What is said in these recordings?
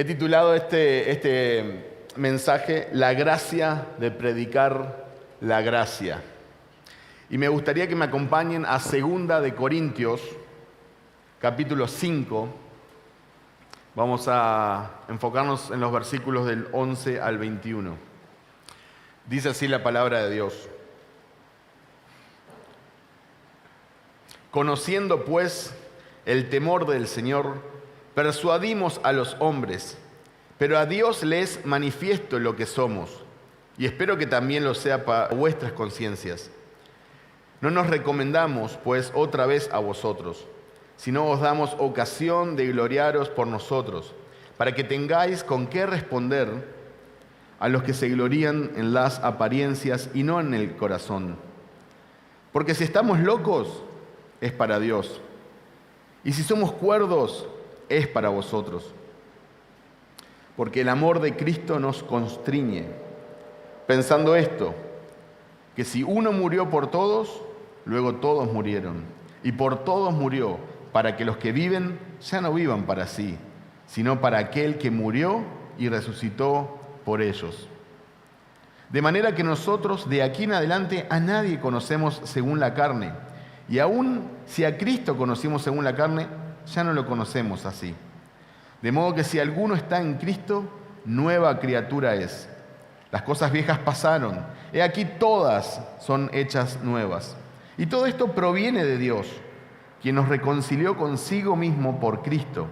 titulado este mensaje La gracia de predicar la gracia. Y me gustaría que me acompañen a 2 de Corintios, capítulo 5. Vamos a enfocarnos en los versículos del 11 al 21. Dice así la palabra de Dios. Conociendo pues el temor del Señor, persuadimos a los hombres, pero a Dios le es manifiesto lo que somos, y espero que también lo sea para vuestras conciencias. No nos recomendamos, pues, otra vez a vosotros, sino os damos ocasión de gloriaros por nosotros, para que tengáis con qué responder a los que se glorían en las apariencias y no en el corazón. Porque si estamos locos, es para Dios, y si somos cuerdos, es para vosotros. Porque el amor de Cristo nos constriñe, pensando esto, que si uno murió por todos, luego todos murieron, y por todos murió, para que los que viven ya no vivan para sí, sino para aquel que murió y resucitó por ellos. De manera que nosotros de aquí en adelante a nadie conocemos según la carne, y aun si a Cristo conocimos según la carne, ya no lo conocemos así. De modo que si alguno está en Cristo, nueva criatura es. Las cosas viejas pasaron, he aquí todas son hechas nuevas. Y todo esto proviene de Dios, quien nos reconcilió consigo mismo por Cristo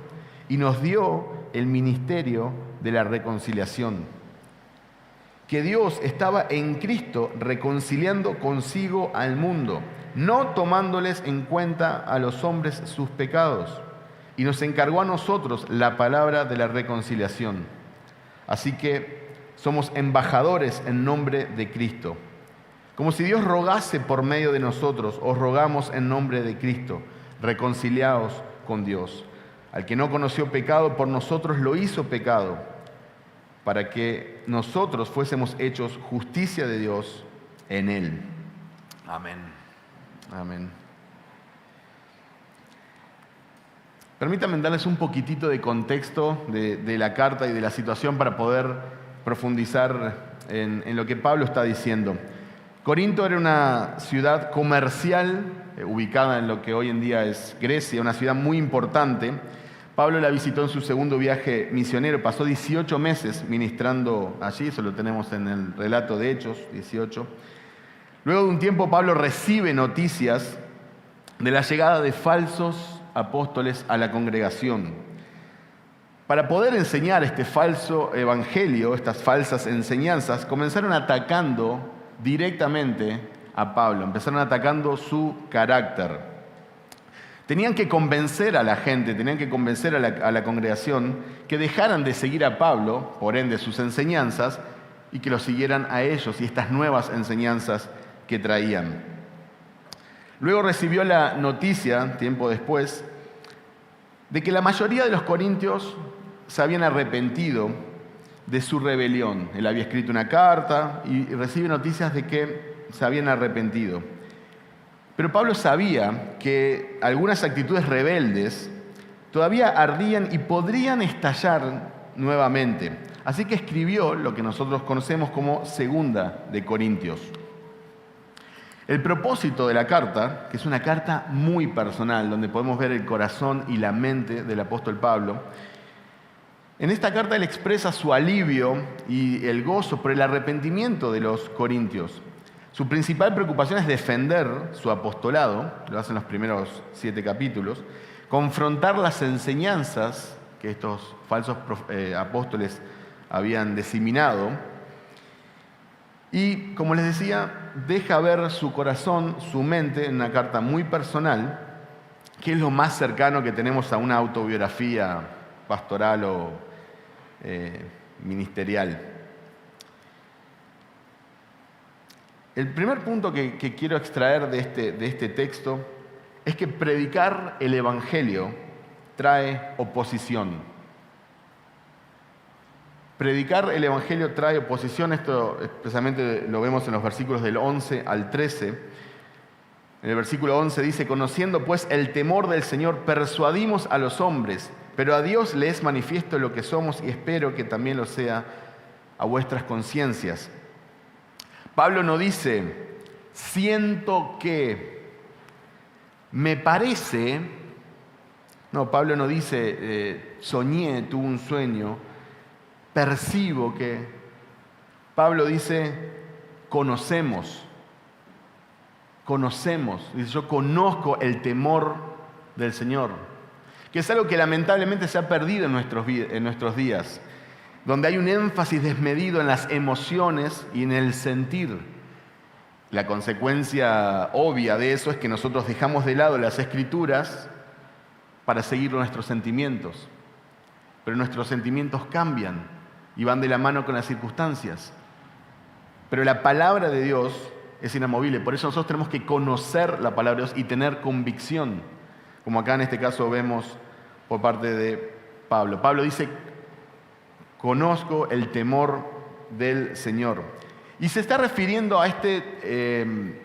y nos dio el ministerio de la reconciliación. Que Dios estaba en Cristo reconciliando consigo al mundo, no tomándoles en cuenta a los hombres sus pecados, y nos encargó a nosotros la palabra de la reconciliación. Así que somos embajadores en nombre de Cristo. Como si Dios rogase por medio de nosotros, os rogamos en nombre de Cristo, reconciliaos con Dios. Al que no conoció pecado, por nosotros lo hizo pecado, para que nosotros fuésemos hechos justicia de Dios en Él. Amén. Amén. Permítanme darles un poquitito de contexto de la carta y de la situación para poder profundizar en lo que Pablo está diciendo. Corinto era una ciudad comercial ubicada en lo que hoy en día es Grecia, una ciudad muy importante. Pablo la visitó en su segundo viaje misionero, pasó 18 meses ministrando allí, eso lo tenemos en el relato de Hechos 18. Luego de un tiempo Pablo recibe noticias de la llegada de falsos apóstoles a la congregación. Para poder enseñar este falso evangelio, estas falsas enseñanzas, comenzaron atacando directamente a Pablo, empezaron atacando su carácter. Tenían que convencer a la gente, tenían que convencer a la congregación que dejaran de seguir a Pablo, por ende sus enseñanzas, y que lo siguieran a ellos y estas nuevas enseñanzas que traían. Luego recibió la noticia, tiempo después, de que la mayoría de los corintios se habían arrepentido de su rebelión. Él había escrito una carta y recibe noticias de que se habían arrepentido. Pero Pablo sabía que algunas actitudes rebeldes todavía ardían y podrían estallar nuevamente. Así que escribió lo que nosotros conocemos como 2 de Corintios. El propósito de la carta, que es una carta muy personal, donde podemos ver el corazón y la mente del apóstol Pablo, en esta carta él expresa su alivio y el gozo por el arrepentimiento de los corintios. Su principal preocupación es defender su apostolado, lo hace en los primeros 7 capítulos, confrontar las enseñanzas que estos falsos apóstoles habían diseminado, y, como les decía, deja ver su corazón, su mente, en una carta muy personal, que es lo más cercano que tenemos a una autobiografía pastoral o ministerial. El primer punto que quiero extraer de este texto es que predicar el Evangelio trae oposición. Predicar el Evangelio trae oposición, esto especialmente lo vemos en los versículos del 11 al 13. En el versículo 11 dice: conociendo pues el temor del Señor, persuadimos a los hombres, pero a Dios le es manifiesto lo que somos y espero que también lo sea a vuestras conciencias. Pablo no dice, siento que, me parece. No, Pablo no dice, soñé, tuve un sueño, percibo que. Pablo dice, conocemos. Dice, yo conozco el temor del Señor, que es algo que lamentablemente se ha perdido en nuestros días, donde hay un énfasis desmedido en las emociones y en el sentir. La consecuencia obvia de eso es que nosotros dejamos de lado las Escrituras para seguir nuestros sentimientos. Pero nuestros sentimientos cambian y van de la mano con las circunstancias. Pero la palabra de Dios es inamovible. Por eso nosotros tenemos que conocer la palabra de Dios y tener convicción, como acá en este caso vemos por parte de Pablo. Pablo dice, conozco el temor del Señor. Y se está refiriendo a este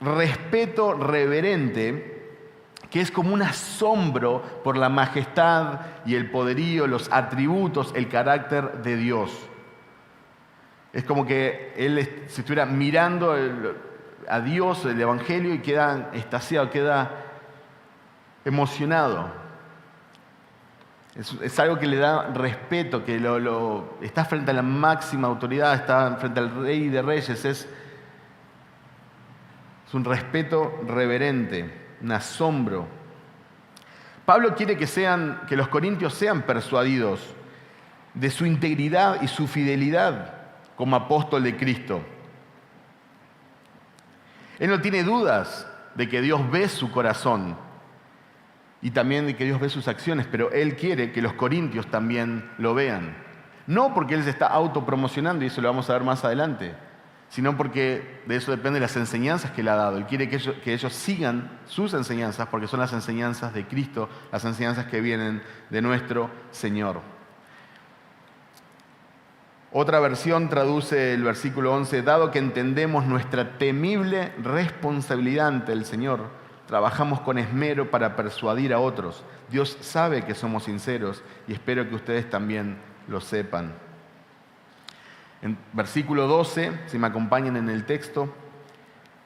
respeto reverente, que es como un asombro por la majestad y el poderío, los atributos, el carácter de Dios. Es como que él se estuviera mirando a Dios, el Evangelio, y queda extasiado, queda emocionado. Es algo que le da respeto, que está frente a la máxima autoridad, está frente al Rey de Reyes. Es un respeto reverente, un asombro. Pablo quiere que los corintios sean persuadidos de su integridad y su fidelidad como apóstol de Cristo. Él no tiene dudas de que Dios ve su corazón y también de que Dios ve sus acciones, pero él quiere que los corintios también lo vean. No porque él se está autopromocionando, y eso lo vamos a ver más adelante, sino porque de eso dependen las enseñanzas que él ha dado. Él quiere que ellos sigan sus enseñanzas, porque son las enseñanzas de Cristo, las enseñanzas que vienen de nuestro Señor. Otra versión traduce el versículo 11, dado que entendemos nuestra temible responsabilidad ante el Señor, trabajamos con esmero para persuadir a otros. Dios sabe que somos sinceros y espero que ustedes también lo sepan. En versículo 12, si me acompañan en el texto,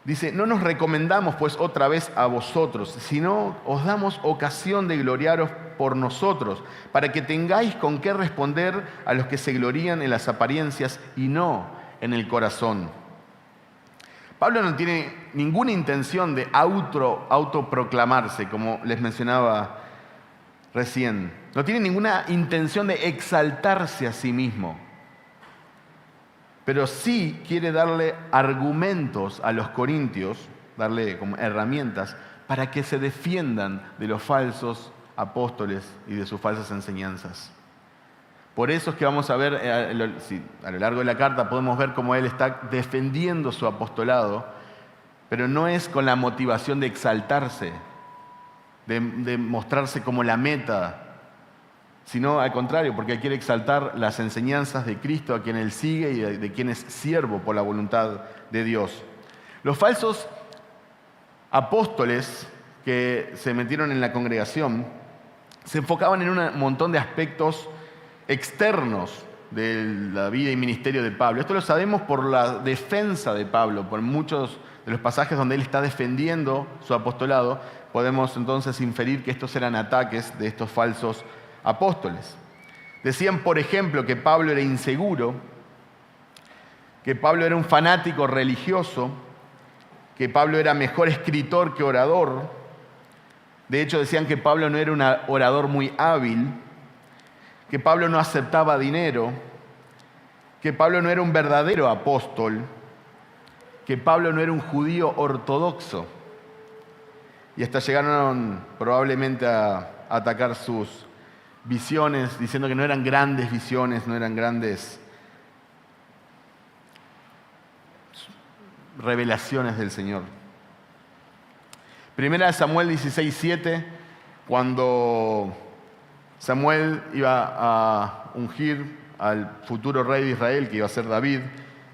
dice, no nos recomendamos pues otra vez a vosotros, sino os damos ocasión de gloriaros por nosotros, para que tengáis con qué responder a los que se glorían en las apariencias y no en el corazón. Pablo no tiene ninguna intención de autoproclamarse, como les mencionaba recién. No tiene ninguna intención de exaltarse a sí mismo. Pero sí quiere darle argumentos a los corintios, darle como herramientas para que se defiendan de los falsos apóstoles y de sus falsas enseñanzas. Por eso es que vamos a ver, a lo largo de la carta podemos ver cómo él está defendiendo su apostolado, pero no es con la motivación de exaltarse, de mostrarse como la meta, sino al contrario, porque él quiere exaltar las enseñanzas de Cristo, a quien él sigue y de quien es siervo por la voluntad de Dios. Los falsos apóstoles que se metieron en la congregación se enfocaban en un montón de aspectos externos de la vida y ministerio de Pablo. Esto lo sabemos por la defensa de Pablo, por muchos de los pasajes donde él está defendiendo su apostolado. Podemos entonces inferir que estos eran ataques de estos falsos apóstoles. Decían, por ejemplo, que Pablo era inseguro, que Pablo era un fanático religioso, que Pablo era mejor escritor que orador. De hecho, decían que Pablo no era un orador muy hábil, que Pablo no aceptaba dinero, que Pablo no era un verdadero apóstol, que Pablo no era un judío ortodoxo. Y hasta llegaron probablemente a atacar sus visiones, diciendo que no eran grandes visiones, no eran grandes revelaciones del Señor. Primera de Samuel 16:7, cuando Samuel iba a ungir al futuro rey de Israel, que iba a ser David,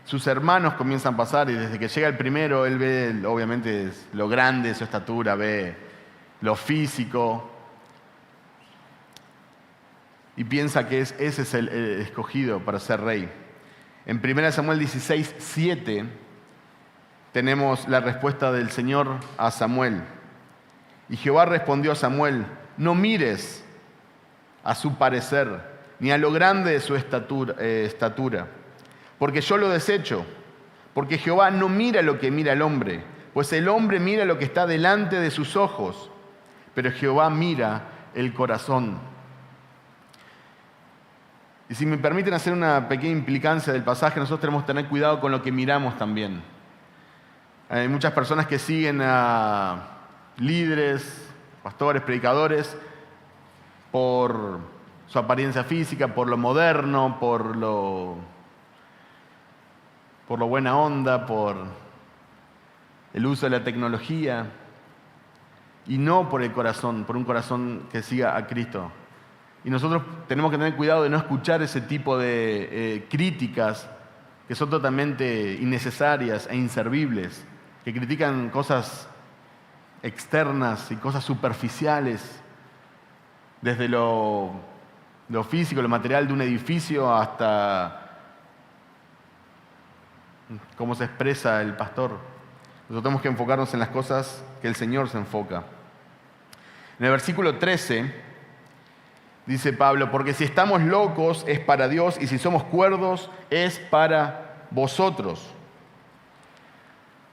sus hermanos comienzan a pasar y desde que llega el primero, él ve obviamente lo grande de su estatura, ve lo físico. y piensa que ese es el escogido para ser rey. En 1 Samuel 16, 7 tenemos la respuesta del Señor a Samuel. Y Jehová respondió a Samuel: no mires a su parecer, ni a lo grande de su estatura, porque yo lo desecho. Porque Jehová no mira lo que mira el hombre, pues el hombre mira lo que está delante de sus ojos, pero Jehová mira el corazón. Y si me permiten hacer una pequeña implicancia del pasaje, nosotros tenemos que tener cuidado con lo que miramos también. Hay muchas personas que siguen a líderes, pastores, predicadores, por su apariencia física, por lo moderno, por lo buena onda, por el uso de la tecnología, y no por el corazón, por un corazón que siga a Cristo. Y nosotros tenemos que tener cuidado de no escuchar ese tipo de críticas que son totalmente innecesarias e inservibles, que critican cosas externas y cosas superficiales, desde lo físico, lo material de un edificio, hasta cómo se expresa el pastor. Nosotros tenemos que enfocarnos en las cosas que el Señor se enfoca. En el versículo 13 dice Pablo: porque si estamos locos es para Dios, y si somos cuerdos es para vosotros.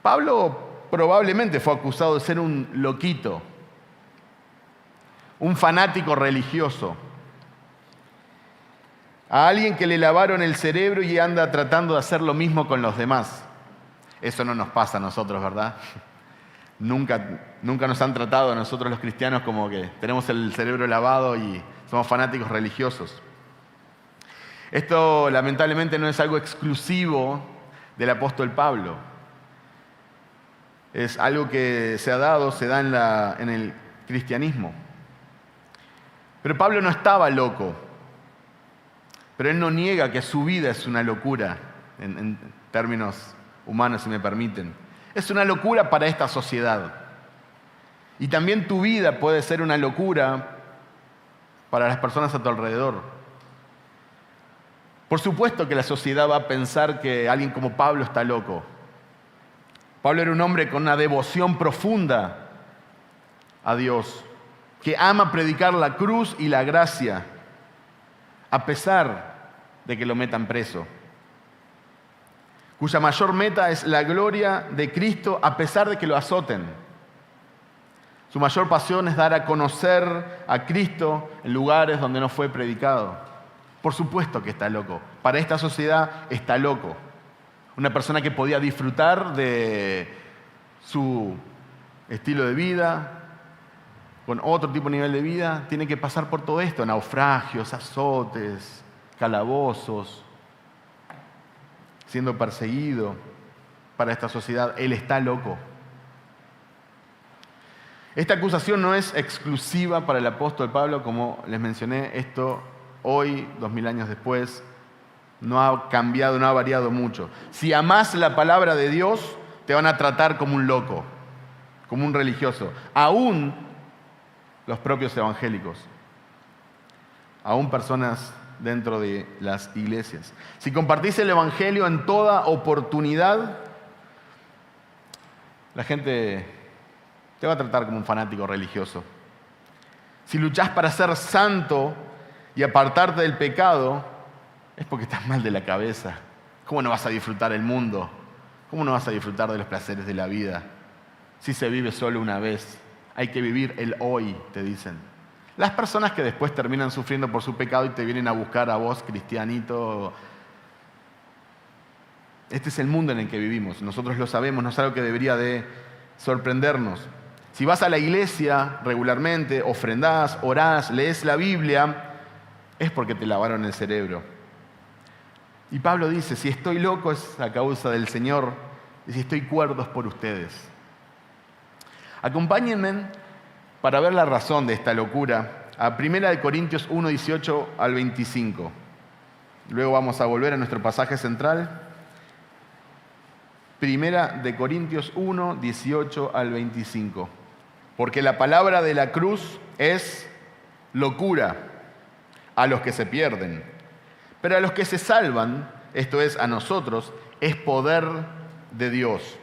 Pablo probablemente fue acusado de ser un loquito, un fanático religioso, a alguien que le lavaron el cerebro y anda tratando de hacer lo mismo con los demás. Eso no nos pasa a nosotros, ¿verdad? Nunca nos han tratado a nosotros los cristianos como que tenemos el cerebro lavado y somos fanáticos religiosos. Esto lamentablemente no es algo exclusivo del apóstol Pablo. Es algo que se da en el cristianismo. Pero Pablo no estaba loco. Pero él no niega que su vida es una locura, en términos humanos, si me permiten. Es una locura para esta sociedad. Y también tu vida puede ser una locura para las personas a tu alrededor. Por supuesto que la sociedad va a pensar que alguien como Pablo está loco. Pablo era un hombre con una devoción profunda a Dios, que ama predicar la cruz y la gracia, a pesar de que lo metan preso, cuya mayor meta es la gloria de Cristo a pesar de que lo azoten. Su mayor pasión es dar a conocer a Cristo en lugares donde no fue predicado. Por supuesto que está loco. Para esta sociedad está loco. Una persona que podía disfrutar de su estilo de vida, con otro tipo de nivel de vida, tiene que pasar por todo esto: naufragios, azotes, calabozos, siendo perseguido. Para esta sociedad, él está loco. Esta acusación no es exclusiva para el apóstol Pablo, como les mencioné. Esto hoy, 2000 años después, no ha cambiado, no ha variado mucho. Si amás la palabra de Dios, te van a tratar como un loco, como un religioso. Aún los propios evangélicos, aún personas dentro de las iglesias. Si compartís el evangelio en toda oportunidad, la gente te va a tratar como un fanático religioso. Si luchás para ser santo y apartarte del pecado, es porque estás mal de la cabeza. ¿Cómo no vas a disfrutar el mundo? ¿Cómo no vas a disfrutar de los placeres de la vida? Si se vive solo una vez, hay que vivir el hoy, te dicen. Las personas que después terminan sufriendo por su pecado y te vienen a buscar a vos, cristianito. Este es el mundo en el que vivimos. Nosotros lo sabemos, no es algo que debería de sorprendernos. Si vas a la iglesia regularmente, ofrendás, orás, lees la Biblia, es porque te lavaron el cerebro. Y Pablo dice: si estoy loco es a causa del Señor, y si estoy cuerdo es por ustedes. Acompáñenme para ver la razón de esta locura a 1 Corintios 1, 18 al 25. Luego vamos a volver a nuestro pasaje central. 1 Corintios 1, 18 al 25. Porque la palabra de la cruz es locura a los que se pierden. Pero a los que se salvan, esto es, a nosotros, es poder de Dios.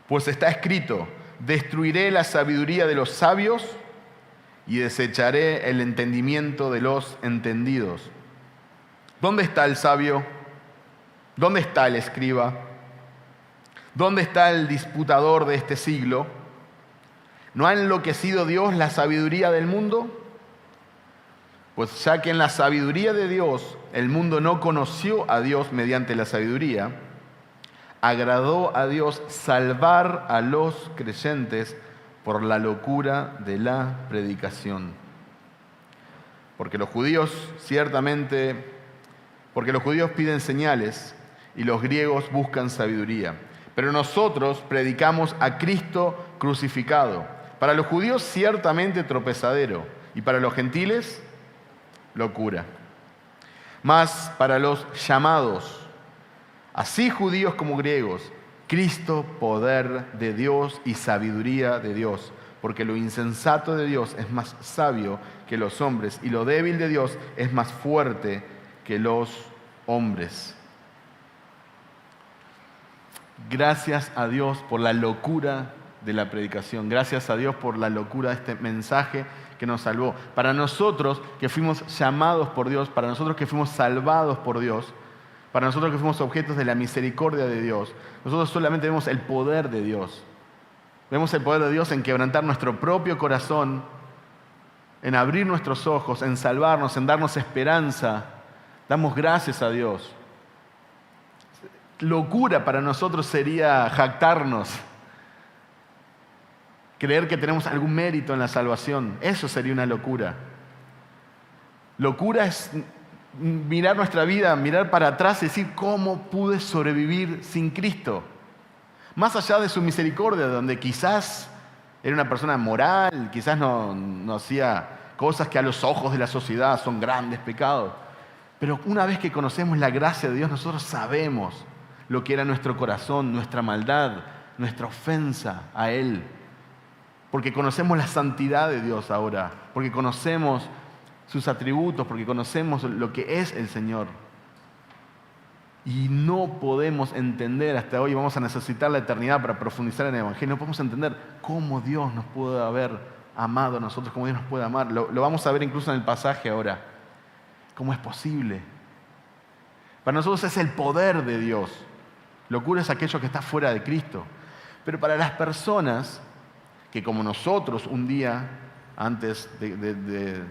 Pues está escrito: destruiré la sabiduría de los sabios y desecharé el entendimiento de los entendidos. ¿Dónde está el sabio? ¿Dónde está el escriba? ¿Dónde está el disputador de este siglo? ¿No ha enloquecido Dios la sabiduría del mundo? Pues ya que en la sabiduría de Dios el mundo no conoció a Dios mediante la sabiduría, agradó a Dios salvar a los creyentes por la locura de la predicación. Porque los judíos piden señales y los griegos buscan sabiduría. Pero nosotros predicamos a Cristo crucificado. Para los judíos ciertamente tropezadero y para los gentiles locura. Mas para los llamados, así judíos como griegos, Cristo, poder de Dios y sabiduría de Dios, porque lo insensato de Dios es más sabio que los hombres, y lo débil de Dios es más fuerte que los hombres. Gracias a Dios por la locura de la predicación. Gracias a Dios por la locura de este mensaje que nos salvó. Para nosotros que fuimos llamados por Dios, para nosotros que fuimos salvados por Dios, para nosotros que fuimos objetos de la misericordia de Dios, nosotros solamente vemos el poder de Dios. Vemos el poder de Dios en quebrantar nuestro propio corazón, en abrir nuestros ojos, en salvarnos, en darnos esperanza. Damos gracias a Dios. Locura para nosotros sería jactarnos, creer que tenemos algún mérito en la salvación. Eso sería una locura. Locura es mirar nuestra vida, mirar para atrás y decir: ¿cómo pude sobrevivir sin Cristo? Más allá de su misericordia, donde quizás era una persona moral, quizás no hacía cosas que a los ojos de la sociedad son grandes pecados. Pero una vez que conocemos la gracia de Dios, nosotros sabemos lo que era nuestro corazón, nuestra maldad, nuestra ofensa a Él. Porque conocemos la santidad de Dios ahora, porque conocemos sus atributos, porque conocemos lo que es el Señor. Y no podemos entender, hasta hoy vamos a necesitar la eternidad para profundizar en el Evangelio, no podemos entender cómo Dios nos puede haber amado a nosotros, cómo Dios nos puede amar. Lo vamos a ver incluso en el pasaje ahora. ¿Cómo es posible? Para nosotros es el poder de Dios. Locura es aquello que está fuera de Cristo. Pero para las personas que, como nosotros un día, antes de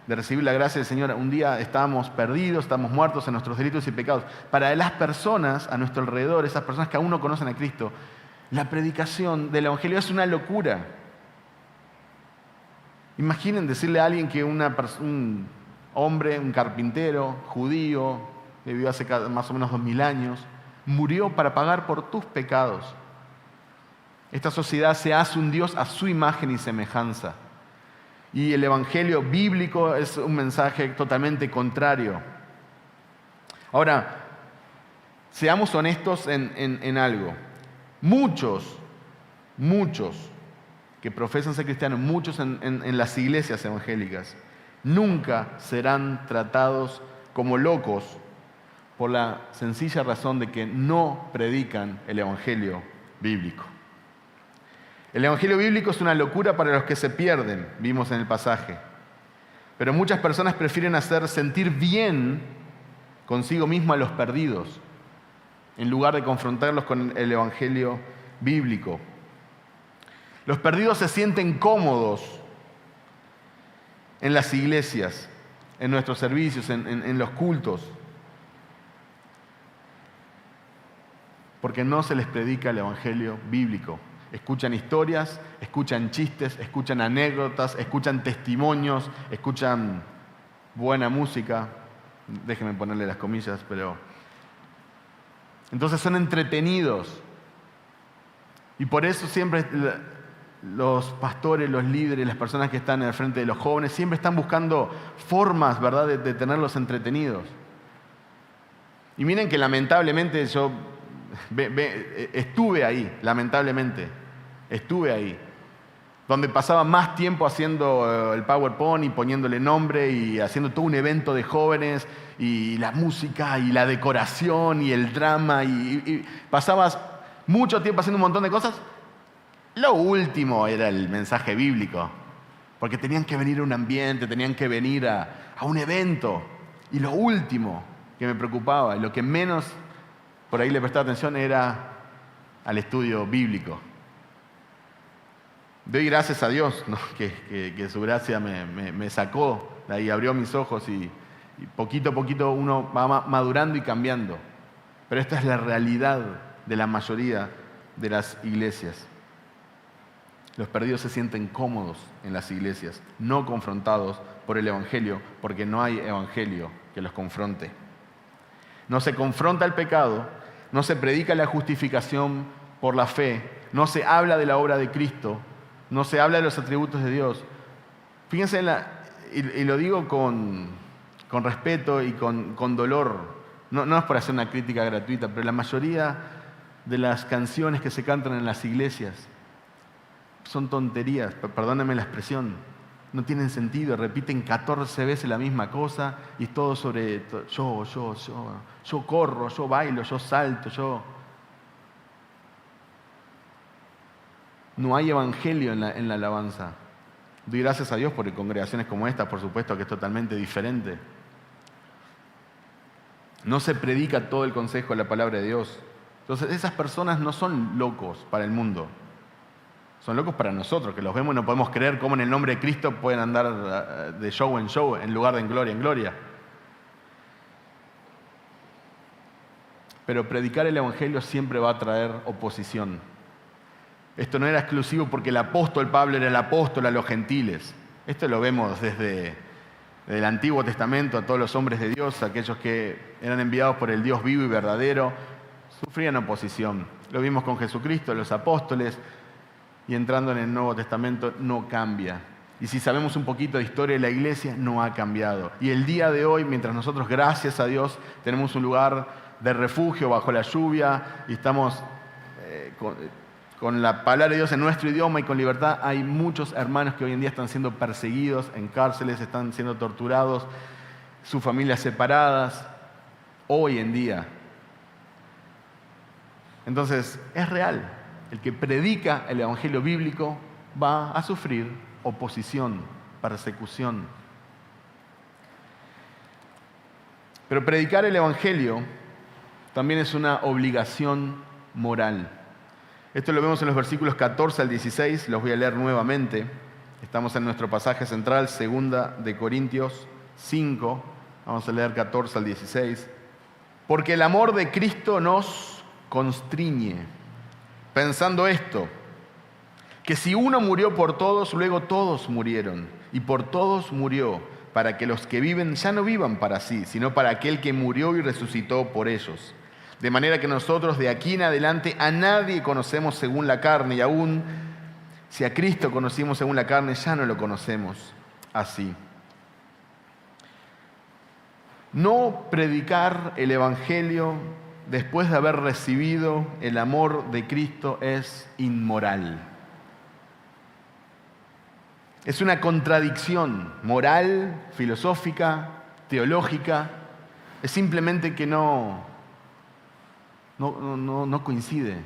recibir la gracia del Señor, un día estábamos perdidos, estábamos muertos en nuestros delitos y pecados. Para las personas a nuestro alrededor, esas personas que aún no conocen a Cristo, la predicación del Evangelio es una locura. Imaginen decirle a alguien que un hombre, un carpintero judío, que vivió hace más o menos 2000 años, murió para pagar por tus pecados. Esta sociedad se hace un Dios a su imagen y semejanza. Y el Evangelio bíblico es un mensaje totalmente contrario. Ahora, seamos honestos en algo. Muchos que profesan ser cristianos, muchos en las iglesias evangélicas, nunca serán tratados como locos por la sencilla razón de que no predican el Evangelio bíblico. El Evangelio bíblico es una locura para los que se pierden, vimos en el pasaje. Pero muchas personas prefieren hacer sentir bien consigo mismo a los perdidos, en lugar de confrontarlos con el Evangelio bíblico. Los perdidos se sienten cómodos en las iglesias, en nuestros servicios, en los cultos, porque no se les predica el Evangelio bíblico. Escuchan historias, escuchan chistes, escuchan anécdotas, escuchan testimonios, escuchan buena música. Déjenme ponerle las comillas, pero... Entonces son entretenidos. Y por eso siempre los pastores, los líderes, las personas que están al frente de los jóvenes, siempre están buscando formas, ¿verdad?, de tenerlos entretenidos. Y miren que lamentablemente yo estuve ahí, lamentablemente. Estuve ahí. donde pasaba más tiempo haciendo el PowerPoint y poniéndole nombre y haciendo todo un evento de jóvenes y la música y la decoración y el drama y pasabas mucho tiempo haciendo un montón de cosas. Lo último era el mensaje bíblico, porque tenían que venir a un ambiente, tenían que venir a un evento. Y lo último que me preocupaba, y lo que menos por ahí le prestaba atención era al estudio bíblico. Doy gracias a Dios, ¿no? que su gracia me sacó de ahí, abrió mis ojos y poquito a poquito uno va madurando y cambiando. Pero esta es la realidad de la mayoría de las iglesias. Los perdidos se sienten cómodos en las iglesias, no confrontados por el Evangelio, porque no hay Evangelio que los confronte. No se confronta el pecado, no se predica la justificación por la fe, no se habla de la obra de Cristo, no se habla de los atributos de Dios. Fíjense, y lo digo con respeto y con dolor, no es por hacer una crítica gratuita, pero la mayoría de las canciones que se cantan en las iglesias son tonterías, perdónenme la expresión, no tienen sentido, repiten 14 veces la misma cosa y todo sobre yo corro, yo bailo, yo salto, yo... No hay evangelio en la alabanza. Doy gracias a Dios por congregaciones como esta, por supuesto que es totalmente diferente. No se predica todo el consejo de la palabra de Dios. Entonces esas personas no son locos para el mundo. Son locos para nosotros, que los vemos y no podemos creer cómo en el nombre de Cristo pueden andar de show en show en lugar de en gloria. Pero predicar el Evangelio siempre va a traer oposición. Esto no era exclusivo porque el apóstol Pablo era el apóstol a los gentiles. Esto lo vemos desde el Antiguo Testamento a todos los hombres de Dios, aquellos que eran enviados por el Dios vivo y verdadero, sufrían oposición. Lo vimos con Jesucristo, los apóstoles, y entrando en el Nuevo Testamento no cambia. Y si sabemos un poquito de historia de la iglesia, no ha cambiado. Y el día de hoy, mientras nosotros, gracias a Dios, tenemos un lugar de refugio bajo la lluvia y estamos con la palabra de Dios en nuestro idioma y con libertad, hay muchos hermanos que hoy en día están siendo perseguidos en cárceles, están siendo torturados, sus familias separadas, hoy en día. Entonces, es real. El que predica el Evangelio bíblico va a sufrir oposición, persecución. Pero predicar el Evangelio también es una obligación moral. Esto lo vemos en los versículos 14 al 16, los voy a leer nuevamente. Estamos en nuestro pasaje central, 2 de Corintios 5, vamos a leer 14 al 16. Porque el amor de Cristo nos constriñe, pensando esto, que si uno murió por todos, luego todos murieron, y por todos murió, para que los que viven ya no vivan para sí, sino para aquel que murió y resucitó por ellos. De manera que nosotros de aquí en adelante a nadie conocemos según la carne, y aún si a Cristo conocimos según la carne, ya no lo conocemos así. No predicar el Evangelio después de haber recibido el amor de Cristo es inmoral. Es una contradicción moral, filosófica, teológica. Es simplemente que no coincide.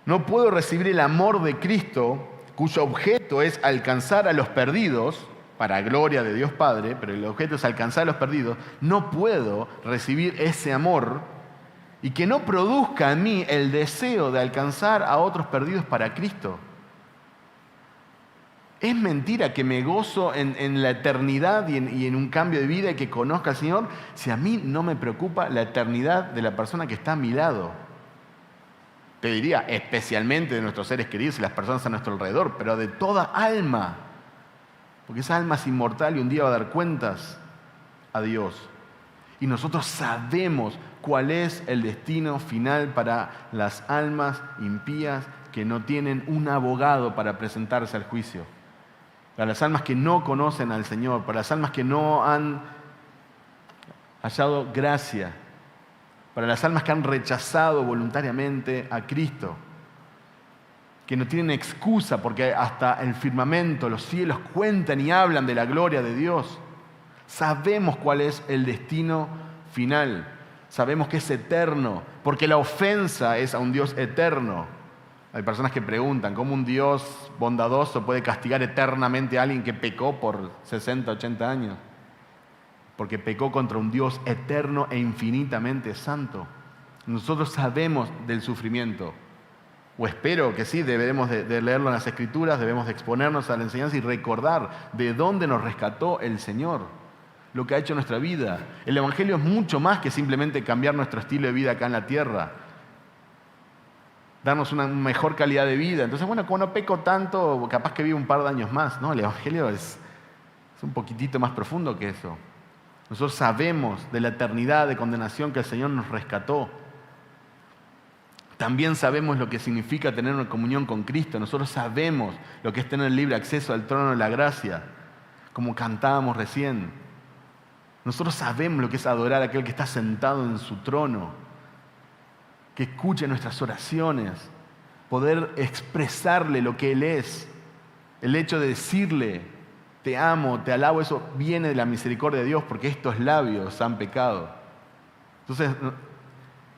No puedo recibir el amor de Cristo, cuyo objeto es alcanzar a los perdidos, para gloria de Dios Padre, pero el objeto es alcanzar a los perdidos. No puedo recibir ese amor y que no produzca en mí el deseo de alcanzar a otros perdidos para Cristo. Es mentira que me gozo en la eternidad y en un cambio de vida y que conozca al Señor si a mí no me preocupa la eternidad de la persona que está a mi lado. Te diría, especialmente de nuestros seres queridos y las personas a nuestro alrededor, pero de toda alma. Porque esa alma es inmortal y un día va a dar cuentas a Dios. Y nosotros sabemos cuál es el destino final para las almas impías que no tienen un abogado para presentarse al juicio. Para las almas que no conocen al Señor, para las almas que no han hallado gracia, para las almas que han rechazado voluntariamente a Cristo, que no tienen excusa porque hasta el firmamento, los cielos cuentan y hablan de la gloria de Dios. Sabemos cuál es el destino final. Sabemos que es eterno, porque la ofensa es a un Dios eterno. Hay personas que preguntan, ¿cómo un Dios bondadoso puede castigar eternamente a alguien que pecó por 60, 80 años? Porque pecó contra un Dios eterno e infinitamente santo. Nosotros sabemos del sufrimiento, o espero que sí, deberemos de leerlo en las Escrituras, debemos de exponernos a la enseñanza y recordar de dónde nos rescató el Señor, lo que ha hecho en nuestra vida. El Evangelio es mucho más que simplemente cambiar nuestro estilo de vida acá en la tierra, darnos una mejor calidad de vida. Entonces, bueno, como no peco tanto, capaz que vivo un par de años más. No, el Evangelio es un poquitito más profundo que eso. Nosotros sabemos de la eternidad de condenación que el Señor nos rescató. También sabemos lo que significa tener una comunión con Cristo. Nosotros sabemos lo que es tener libre acceso al trono de la gracia, como cantábamos recién. Nosotros sabemos lo que es adorar a aquel que está sentado en su trono, que escuche nuestras oraciones, poder expresarle lo que Él es. El hecho de decirle, te amo, te alabo, eso viene de la misericordia de Dios, porque estos labios han pecado. Entonces,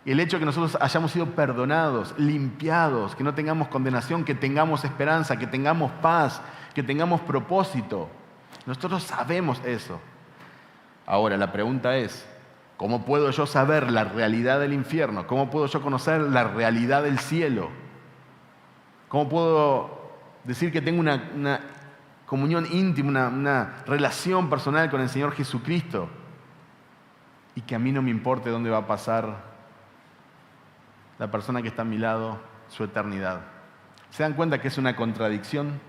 el hecho de que nosotros hayamos sido perdonados, limpiados, que no tengamos condenación, que tengamos esperanza, que tengamos paz, que tengamos propósito. Nosotros sabemos eso. Ahora, la pregunta es, ¿cómo puedo yo saber la realidad del infierno? ¿Cómo puedo yo conocer la realidad del cielo? ¿Cómo puedo decir que tengo una comunión íntima, una relación personal con el Señor Jesucristo y que a mí no me importe dónde va a pasar la persona que está a mi lado su eternidad? ¿Se dan cuenta que es una contradicción?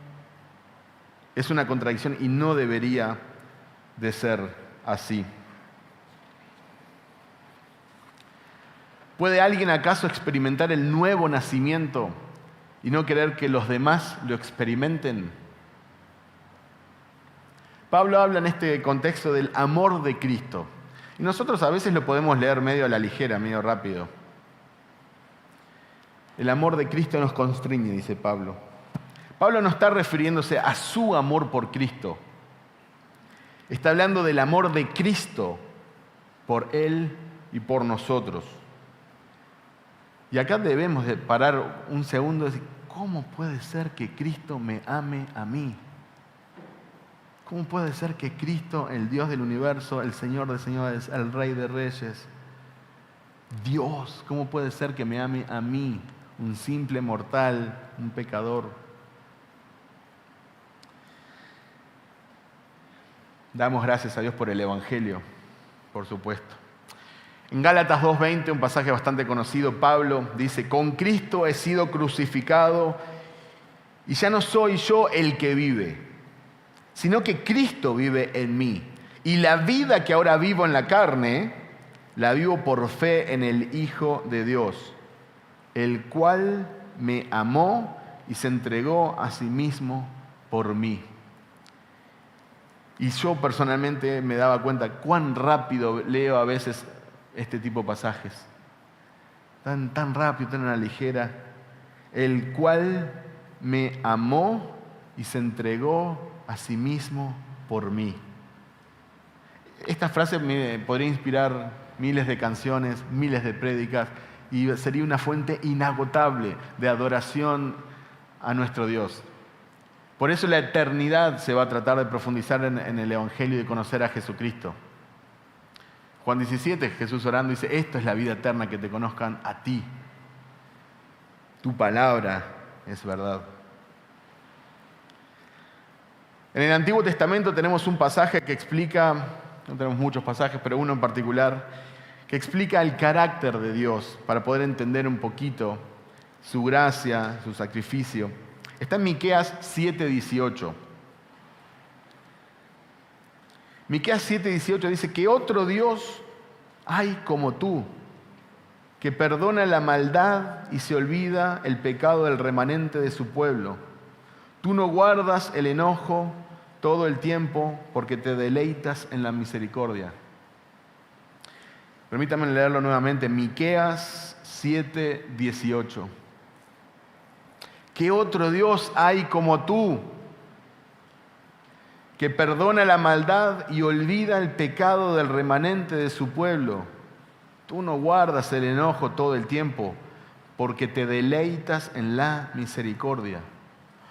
Es una contradicción y no debería de ser así. ¿Puede alguien acaso experimentar el nuevo nacimiento y no querer que los demás lo experimenten? Pablo habla en este contexto del amor de Cristo. Y nosotros a veces lo podemos leer medio a la ligera, medio rápido. El amor de Cristo nos constriñe, dice Pablo. Pablo no está refiriéndose a su amor por Cristo. Está hablando del amor de Cristo por Él y por nosotros. Y acá debemos de parar un segundo y decir, ¿cómo puede ser que Cristo me ame a mí? ¿Cómo puede ser que Cristo, el Dios del universo, el Señor de señores, el Rey de reyes, Dios, cómo puede ser que me ame a mí, un simple mortal, un pecador? Damos gracias a Dios por el Evangelio, por supuesto. En Gálatas 2:20, un pasaje bastante conocido, Pablo dice, con Cristo he sido crucificado y ya no soy yo el que vive, sino que Cristo vive en mí. Y la vida que ahora vivo en la carne, la vivo por fe en el Hijo de Dios, el cual me amó y se entregó a sí mismo por mí. Y yo personalmente me daba cuenta cuán rápido leo a veces este tipo de pasajes. Tan rápido, tan a la ligera. El cual me amó y se entregó a sí mismo por mí. Esta frase me podría inspirar miles de canciones, miles de prédicas, y sería una fuente inagotable de adoración a nuestro Dios. Por eso la eternidad se va a tratar de profundizar en el Evangelio y de conocer a Jesucristo. Juan 17, Jesús orando dice, esto es la vida eterna, que te conozcan a ti. Tu palabra es verdad. En el Antiguo Testamento tenemos un pasaje que explica, no tenemos muchos pasajes, pero uno en particular, que explica el carácter de Dios para poder entender un poquito su gracia, su sacrificio. Está en Miqueas 7:18. Miqueas 7:18 dice que otro Dios hay como tú, que perdona la maldad y se olvida el pecado del remanente de su pueblo. Tú no guardas el enojo todo el tiempo porque te deleitas en la misericordia. Permítanme leerlo nuevamente. Miqueas 7:18. ¿qué otro Dios hay como tú? Que perdona la maldad y olvida el pecado del remanente de su pueblo. Tú no guardas el enojo todo el tiempo, porque te deleitas en la misericordia.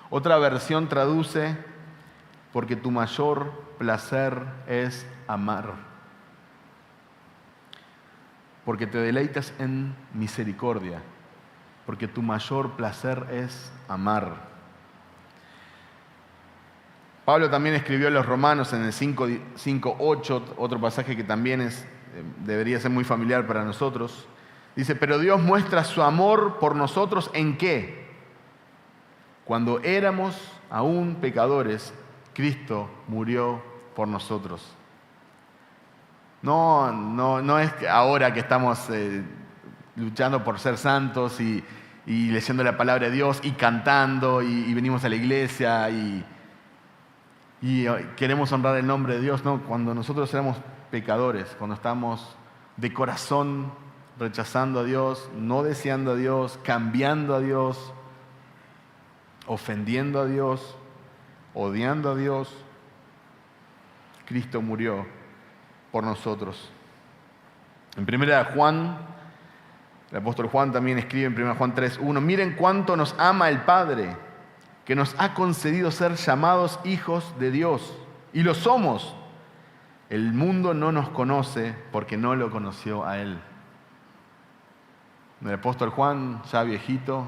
Otra versión traduce, porque tu mayor placer es amar. Porque te deleitas en misericordia, porque tu mayor placer es amar. Pablo también escribió a los Romanos en el 5:8, otro pasaje que también debería ser muy familiar para nosotros. Dice, pero Dios muestra su amor por nosotros ¿en qué? Cuando éramos aún pecadores, Cristo murió por nosotros. No es que ahora que estamos luchando por ser santos y leyendo la palabra de Dios y cantando y venimos a la iglesia y queremos honrar el nombre de Dios. No, cuando nosotros éramos pecadores, cuando estamos de corazón rechazando a Dios, no deseando a Dios, cambiando a Dios, ofendiendo a Dios, odiando a Dios, Cristo murió por nosotros. En 1 Juan, el apóstol Juan también escribe en 1 Juan 3:1, miren cuánto nos ama el Padre, que nos ha concedido ser llamados hijos de Dios. Y lo somos. El mundo no nos conoce porque no lo conoció a Él. El apóstol Juan, ya viejito,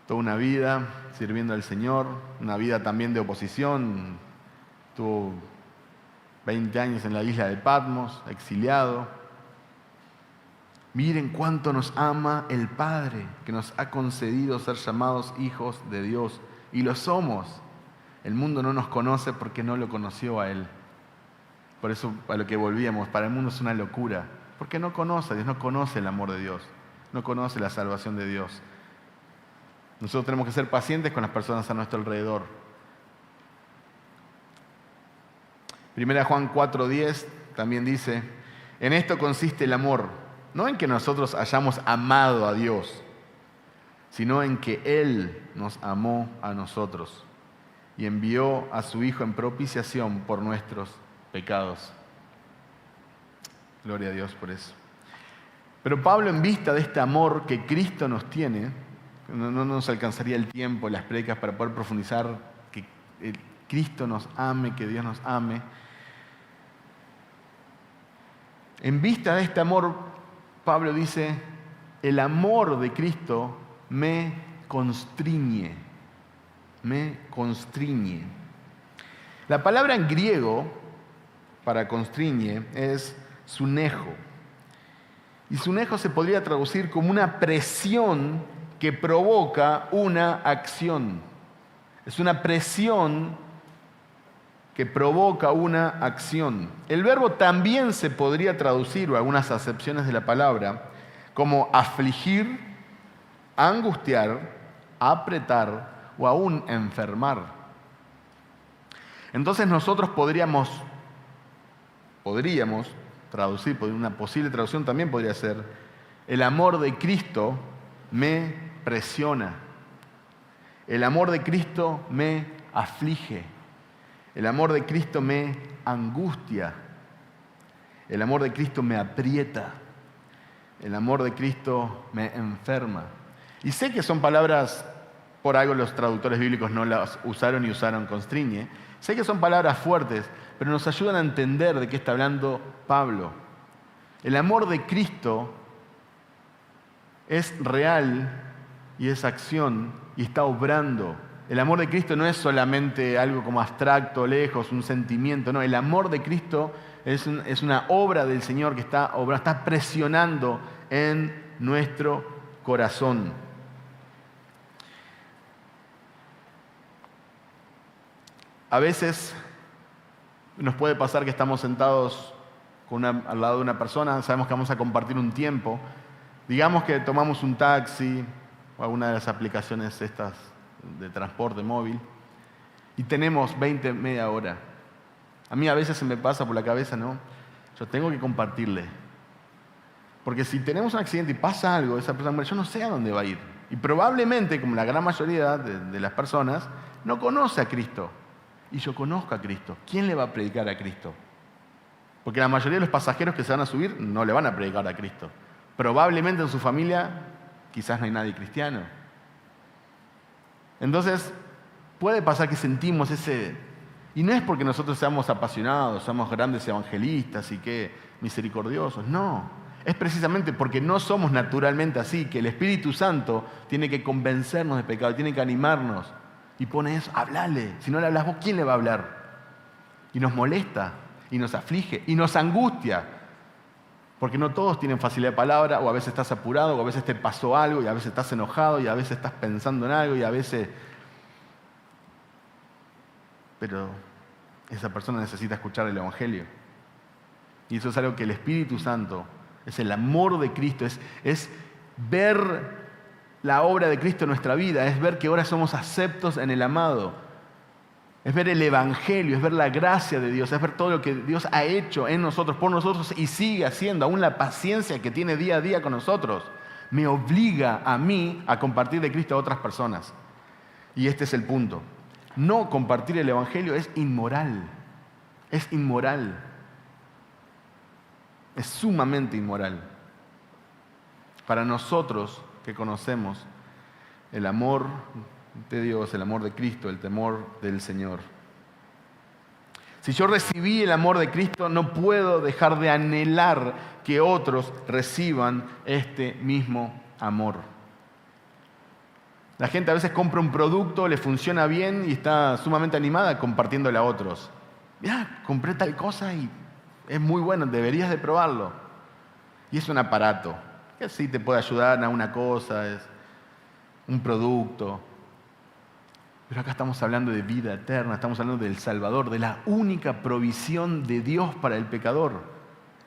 toda una vida sirviendo al Señor, una vida también de oposición. Tuvo 20 años en la isla de Patmos, exiliado. Miren cuánto nos ama el Padre, que nos ha concedido ser llamados hijos de Dios. Y lo somos. El mundo no nos conoce porque no lo conoció a Él. Por eso, a lo que volvíamos, para el mundo es una locura. Porque no conoce a Dios, no conoce el amor de Dios, no conoce la salvación de Dios. Nosotros tenemos que ser pacientes con las personas a nuestro alrededor. 1 Juan 4:10 también dice, en esto consiste el amor. No en que nosotros hayamos amado a Dios, sino en que Él nos amó a nosotros y envió a su Hijo en propiciación por nuestros pecados. Gloria a Dios por eso. Pero Pablo, en vista de este amor que Cristo nos tiene, no nos alcanzaría el tiempo, las predicas para poder profundizar, que Cristo nos ame, que Dios nos ame. En vista de este amor, Pablo dice, el amor de Cristo me constriñe. Me constriñe. La palabra en griego para constriñe es sunejo. Y sunejo se podría traducir como una presión que provoca una acción. Es una presión que provoca una acción. El verbo también se podría traducir, o algunas acepciones de la palabra, como afligir, angustiar, apretar o aún enfermar. Entonces nosotros podríamos traducir, una posible traducción también podría ser, el amor de Cristo me presiona. El amor de Cristo me aflige. El amor de Cristo me angustia. El amor de Cristo me aprieta. El amor de Cristo me enferma. Y sé que son palabras, por algo los traductores bíblicos no las usaron y usaron constriñe. Sé que son palabras fuertes, pero nos ayudan a entender de qué está hablando Pablo. El amor de Cristo es real y es acción y está obrando. El amor de Cristo no es solamente algo como abstracto, lejos, un sentimiento. No, el amor de Cristo es una obra del Señor que está presionando en nuestro corazón. A veces nos puede pasar que estamos sentados al lado de una persona, sabemos que vamos a compartir un tiempo. Digamos que tomamos un taxi o alguna de las aplicaciones estas de transporte móvil y tenemos media hora. A mí a veces se me pasa por la cabeza, ¿no? Yo tengo que compartirle. Porque si tenemos un accidente y pasa algo, esa persona, yo no sé a dónde va a ir. Y probablemente, como la gran mayoría de las personas, no conoce a Cristo. Y yo conozco a Cristo. ¿Quién le va a predicar a Cristo? Porque la mayoría de los pasajeros que se van a subir no le van a predicar a Cristo. Probablemente en su familia quizás no hay nadie cristiano. Entonces, puede pasar que sentimos ese... Y no es porque nosotros seamos apasionados, seamos grandes evangelistas y que misericordiosos, no. Es precisamente porque no somos naturalmente así, que el Espíritu Santo tiene que convencernos de pecado, tiene que animarnos. Y pone eso, hablale. Si no le hablas vos, ¿quién le va a hablar? Y nos molesta, y nos aflige, y nos angustia. Porque no todos tienen facilidad de palabra, o a veces estás apurado, o a veces te pasó algo, y a veces estás enojado, y a veces estás pensando en algo, y a veces... Pero esa persona necesita escuchar el Evangelio. Y eso es algo que el Espíritu Santo, es el amor de Cristo, es ver la obra de Cristo en nuestra vida, es ver que ahora somos aceptos en el amado, es ver el Evangelio, es ver la gracia de Dios, es ver todo lo que Dios ha hecho en nosotros, por nosotros y sigue haciendo, aún la paciencia que tiene día a día con nosotros, me obliga a mí a compartir de Cristo a otras personas. Y este es el punto. No compartir el Evangelio es inmoral, es inmoral. Es sumamente inmoral. Para nosotros que conocemos el amor de Dios, el amor de Cristo, el temor del Señor. Si yo recibí el amor de Cristo, no puedo dejar de anhelar que otros reciban este mismo amor. La gente a veces compra un producto, le funciona bien y está sumamente animada compartiéndole a otros. Mirá, compré tal cosa y es muy bueno, deberías de probarlo. Y es un aparato, que sí te puede ayudar a una cosa, es un producto. Pero acá estamos hablando de vida eterna, estamos hablando del Salvador, de la única provisión de Dios para el pecador.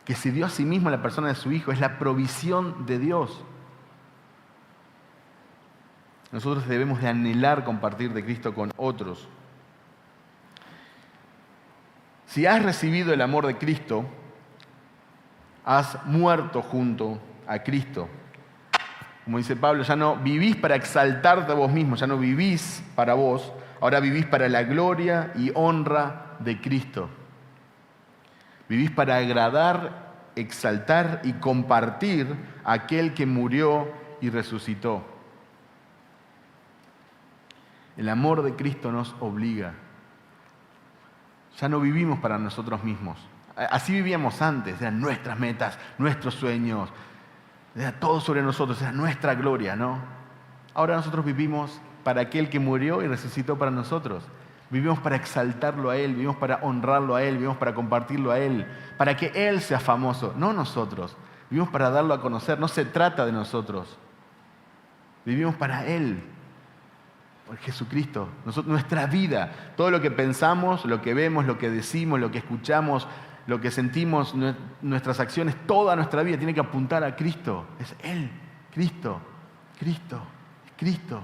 Que se dio a sí mismo a la persona de su Hijo, es la provisión de Dios. Nosotros debemos de anhelar compartir de Cristo con otros. Si has recibido el amor de Cristo, has muerto junto a Cristo. Como dice Pablo, ya no vivís para exaltarte a vos mismo, ya no vivís para vos, ahora vivís para la gloria y honra de Cristo. Vivís para agradar, exaltar y compartir a aquel que murió y resucitó. El amor de Cristo nos obliga. Ya no vivimos para nosotros mismos. Así vivíamos antes, eran nuestras metas, nuestros sueños, era todo sobre nosotros, era nuestra gloria, ¿no? Ahora nosotros vivimos para aquel que murió y resucitó para nosotros. Vivimos para exaltarlo a Él, vivimos para honrarlo a Él, vivimos para compartirlo a Él, para que Él sea famoso, no nosotros. Vivimos para darlo a conocer, no se trata de nosotros. Vivimos para Él. Por Jesucristo, nuestra vida, todo lo que pensamos, lo que vemos, lo que decimos, lo que escuchamos, lo que sentimos, nuestras acciones, toda nuestra vida tiene que apuntar a Cristo. Es Él, Cristo, Cristo, Cristo.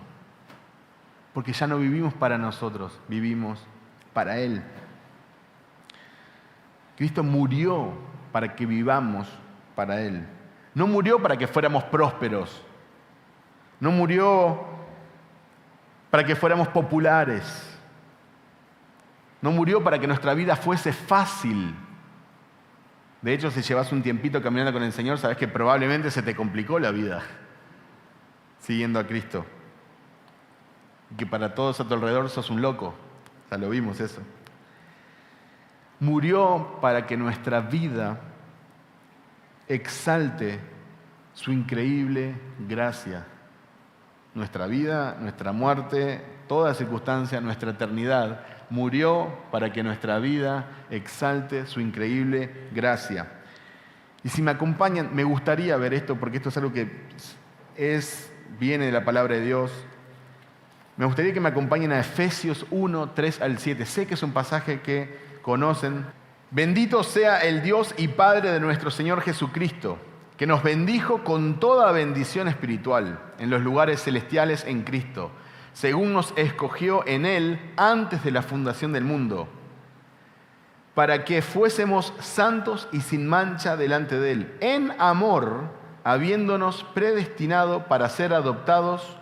Porque ya no vivimos para nosotros, vivimos para Él. Cristo murió para que vivamos para Él. No murió para que fuéramos prósperos. No murió para que fuéramos populares. No murió para que nuestra vida fuese fácil. De hecho, si llevas un tiempito caminando con el Señor, sabes que probablemente se te complicó la vida siguiendo a Cristo. Y que para todos a tu alrededor sos un loco. Ya lo vimos eso. Murió para que nuestra vida exalte su increíble gracia. Nuestra vida, nuestra muerte, toda circunstancia, nuestra eternidad, murió para que nuestra vida exalte su increíble gracia. Y si me acompañan, me gustaría ver esto, porque esto es algo que viene de la palabra de Dios. Me gustaría que me acompañen a Efesios 1, 3 al 7. Sé que es un pasaje que conocen. Bendito sea el Dios y Padre de nuestro Señor Jesucristo, que nos bendijo con toda bendición espiritual en los lugares celestiales en Cristo, según nos escogió en Él antes de la fundación del mundo, para que fuésemos santos y sin mancha delante de Él, en amor, habiéndonos predestinado para ser adoptados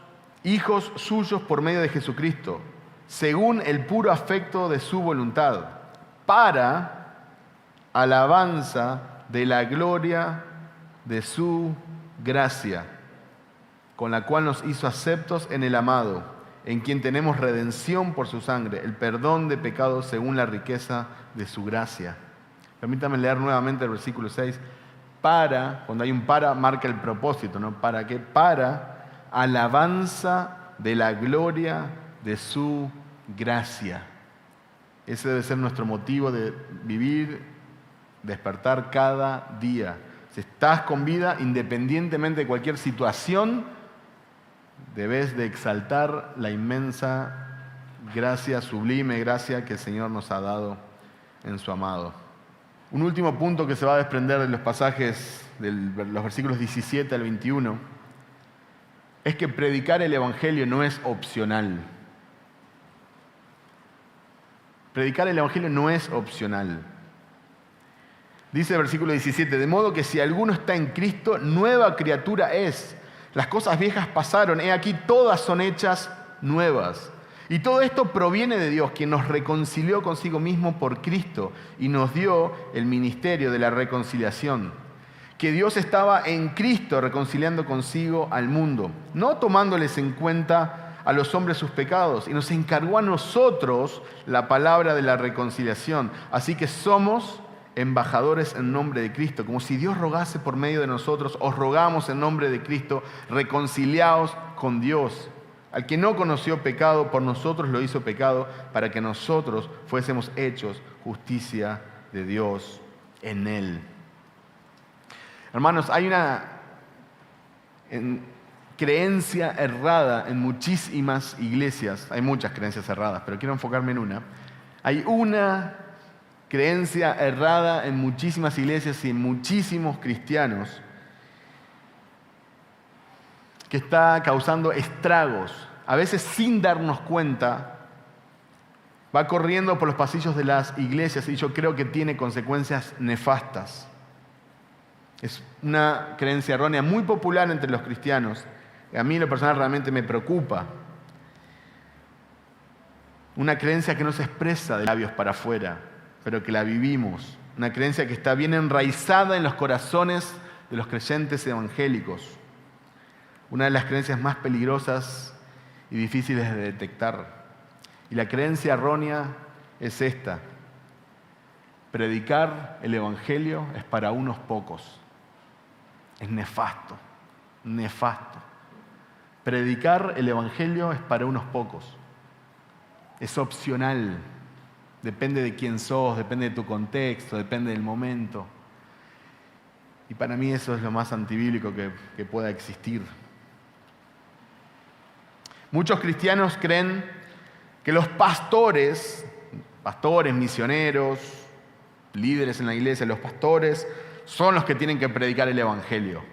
hijos suyos por medio de Jesucristo, según el puro afecto de su voluntad, para alabanza de la gloria de su gracia, con la cual nos hizo aceptos en el amado, en quien tenemos redención por su sangre, el perdón de pecados según la riqueza de su gracia. Permítame leer nuevamente el versículo 6. Cuando hay un para, marca el propósito, ¿no? ¿Para qué? Para alabanza de la gloria de su gracia. Ese debe ser nuestro motivo de vivir, despertar cada día. Si estás con vida, independientemente de cualquier situación, debes de exaltar la inmensa gracia, sublime gracia que el Señor nos ha dado en su amado. Un último punto que se va a desprender de los pasajes de los versículos 17 al 21 es que predicar el Evangelio no es opcional. Predicar el Evangelio no es opcional. Dice el versículo 17, de modo que si alguno está en Cristo, nueva criatura es. Las cosas viejas pasaron, he aquí todas son hechas nuevas. Y todo esto proviene de Dios, quien nos reconcilió consigo mismo por Cristo y nos dio el ministerio de la reconciliación. Que Dios estaba en Cristo reconciliando consigo al mundo, no tomándoles en cuenta a los hombres sus pecados, y nos encargó a nosotros la palabra de la reconciliación. Así que somos embajadores en nombre de Cristo, como si Dios rogase por medio de nosotros, os rogamos en nombre de Cristo, reconciliaos con Dios. Al que no conoció pecado, por nosotros lo hizo pecado, para que nosotros fuésemos hechos justicia de Dios en Él. Hermanos, hay una creencia errada en muchísimas iglesias. Hay muchas creencias erradas, pero quiero enfocarme en una. Hay una creencia errada en muchísimas iglesias y en muchísimos cristianos que está causando estragos. A veces sin darnos cuenta, va corriendo por los pasillos de las iglesias y yo creo que tiene consecuencias nefastas. Es una creencia errónea muy popular entre los cristianos. A mí en lo personal realmente me preocupa. Una creencia que no se expresa de labios para afuera, pero que la vivimos. Una creencia que está bien enraizada en los corazones de los creyentes evangélicos. Una de las creencias más peligrosas y difíciles de detectar. Y la creencia errónea es esta: predicar el Evangelio es para unos pocos. Es nefasto, nefasto. Predicar el Evangelio es para unos pocos. Es opcional. Depende de quién sos, depende de tu contexto, depende del momento. Y para mí eso es lo más antibíblico que pueda existir. Muchos cristianos creen que los pastores, misioneros, líderes en la iglesia, los pastores, son los que tienen que predicar el Evangelio.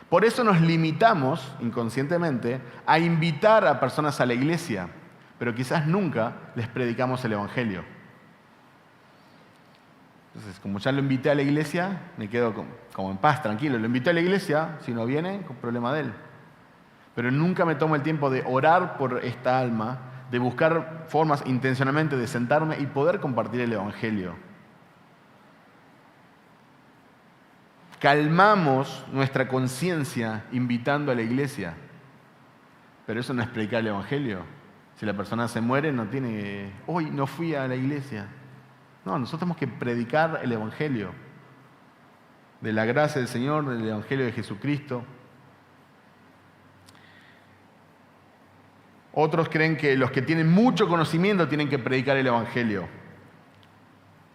Por eso nos limitamos, inconscientemente, a invitar a personas a la iglesia, pero quizás nunca les predicamos el Evangelio. Entonces, como ya lo invité a la iglesia, me quedo como en paz, tranquilo. Lo invité a la iglesia, si no viene, con problema de él. Pero nunca me tomo el tiempo de orar por esta alma, de buscar formas intencionalmente de sentarme y poder compartir el Evangelio. Calmamos nuestra conciencia invitando a la iglesia, pero eso no es predicar el Evangelio. Si la persona se muere, no tiene, hoy no fui a la iglesia. No, nosotros tenemos que predicar el Evangelio de la gracia del Señor, del Evangelio de Jesucristo. Otros creen que los que tienen mucho conocimiento tienen que predicar el Evangelio.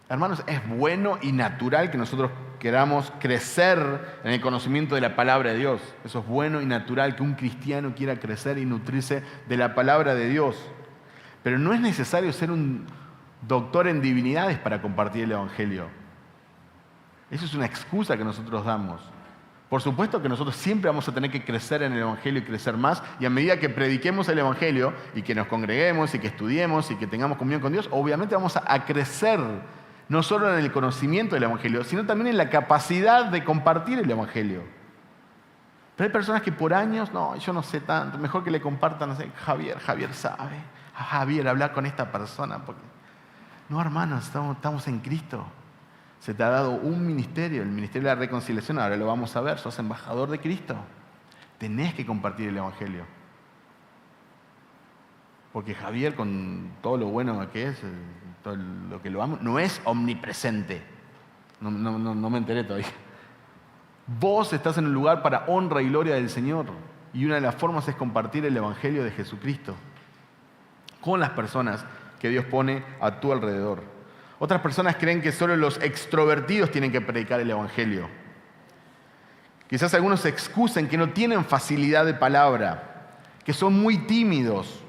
Hermanos, es bueno y natural que nosotros queramos crecer en el conocimiento de la palabra de Dios. Eso es bueno y natural que un cristiano quiera crecer y nutrirse de la palabra de Dios. Pero no es necesario ser un doctor en divinidades para compartir el Evangelio. Eso es una excusa que nosotros damos. Por supuesto que nosotros siempre vamos a tener que crecer en el Evangelio y crecer más, y a medida que prediquemos el Evangelio y que nos congreguemos y que estudiemos y que tengamos comunión con Dios, obviamente vamos a crecer no solo en el conocimiento del Evangelio, sino también en la capacidad de compartir el Evangelio. Pero hay personas que por años, no, yo no sé tanto, mejor que le compartan, no sé, Javier sabe, Javier, habla con esta persona. Porque... No, hermanos, estamos en Cristo. Se te ha dado un ministerio, el ministerio de la reconciliación, ahora lo vamos a ver, sos embajador de Cristo. Tenés que compartir el Evangelio. Porque Javier, con todo lo bueno que es, todo lo que lo amo, no es omnipresente. No me enteré todavía. Vos estás en un lugar para honra y gloria del Señor. Y una de las formas es compartir el Evangelio de Jesucristo con las personas que Dios pone a tu alrededor. Otras personas creen que solo los extrovertidos tienen que predicar el Evangelio. Quizás algunos se excusen que no tienen facilidad de palabra, que son muy tímidos.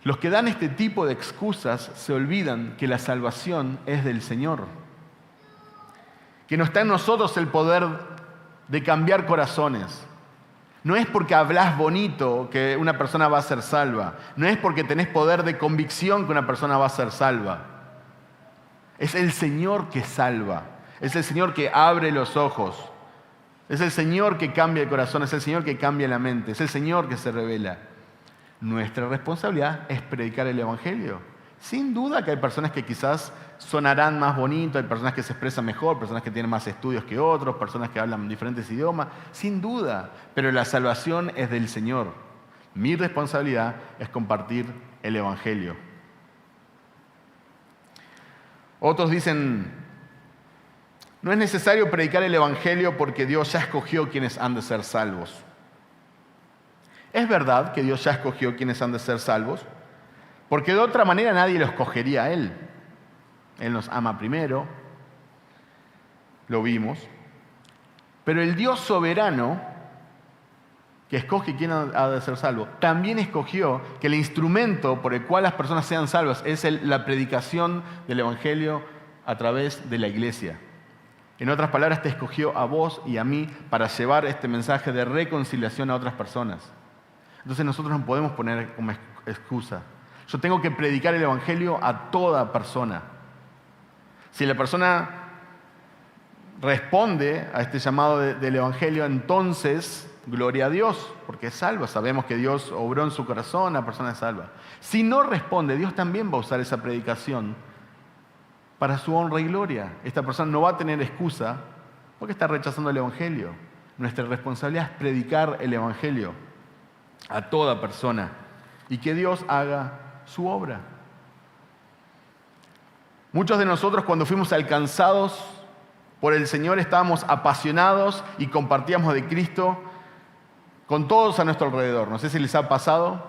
Los que dan este tipo de excusas se olvidan que la salvación es del Señor, que no está en nosotros el poder de cambiar corazones. No es porque hablas bonito que una persona va a ser salva. No es porque tenés poder de convicción que una persona va a ser salva. Es el Señor que salva. Es el Señor que abre los ojos. Es el Señor que cambia el corazón. Es el Señor que cambia la mente. Es el Señor que se revela. Nuestra responsabilidad es predicar el Evangelio. Sin duda que hay personas que quizás sonarán más bonito, hay personas que se expresan mejor, personas que tienen más estudios que otros, personas que hablan diferentes idiomas, sin duda, pero la salvación es del Señor. Mi responsabilidad es compartir el Evangelio. Otros dicen, no es necesario predicar el Evangelio porque Dios ya escogió quienes han de ser salvos. Es verdad que Dios ya escogió quienes han de ser salvos, porque de otra manera nadie lo escogería a Él. Él nos ama primero, lo vimos. Pero el Dios soberano, que escoge quién ha de ser salvo, también escogió que el instrumento por el cual las personas sean salvas es la predicación del Evangelio a través de la iglesia. En otras palabras, te escogió a vos y a mí para llevar este mensaje de reconciliación a otras personas. Entonces nosotros no podemos poner como excusa. Yo tengo que predicar el Evangelio a toda persona. Si la persona responde a este llamado del Evangelio, entonces, gloria a Dios, porque es salva. Sabemos que Dios obró en su corazón, la persona es salva. Si no responde, Dios también va a usar esa predicación para su honra y gloria. Esta persona no va a tener excusa porque está rechazando el Evangelio. Nuestra responsabilidad es predicar el Evangelio a toda persona y que Dios haga su obra. Muchos de nosotros cuando fuimos alcanzados por el Señor estábamos apasionados y compartíamos de Cristo con todos a nuestro alrededor. No sé si les ha pasado.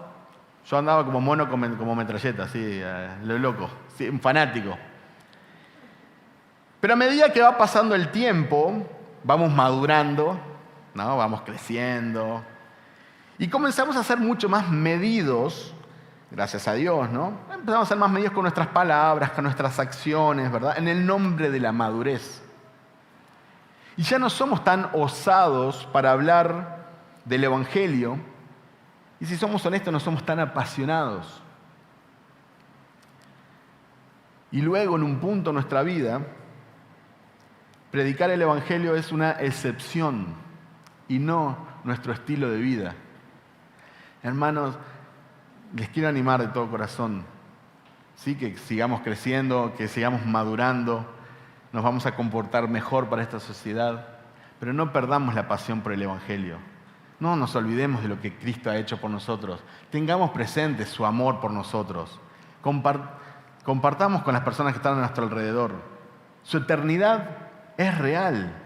Yo andaba como mono, como metralleta, así, lo loco, sí, un fanático. Pero a medida que va pasando el tiempo, vamos madurando, ¿no? Vamos creciendo y comenzamos a ser mucho más medidos. Gracias a Dios, ¿no? Empezamos a ser más medidos con nuestras palabras, con nuestras acciones, ¿verdad? En el nombre de la madurez. Y ya no somos tan osados para hablar del Evangelio. Y si somos honestos, no somos tan apasionados. Y luego, en un punto de nuestra vida, predicar el Evangelio es una excepción y no nuestro estilo de vida. Hermanos, les quiero animar de todo corazón, ¿sí? Que sigamos creciendo, que sigamos madurando, nos vamos a comportar mejor para esta sociedad, pero no perdamos la pasión por el Evangelio. No nos olvidemos de lo que Cristo ha hecho por nosotros. Tengamos presente su amor por nosotros. Compartamos con las personas que están a nuestro alrededor. Su eternidad es real.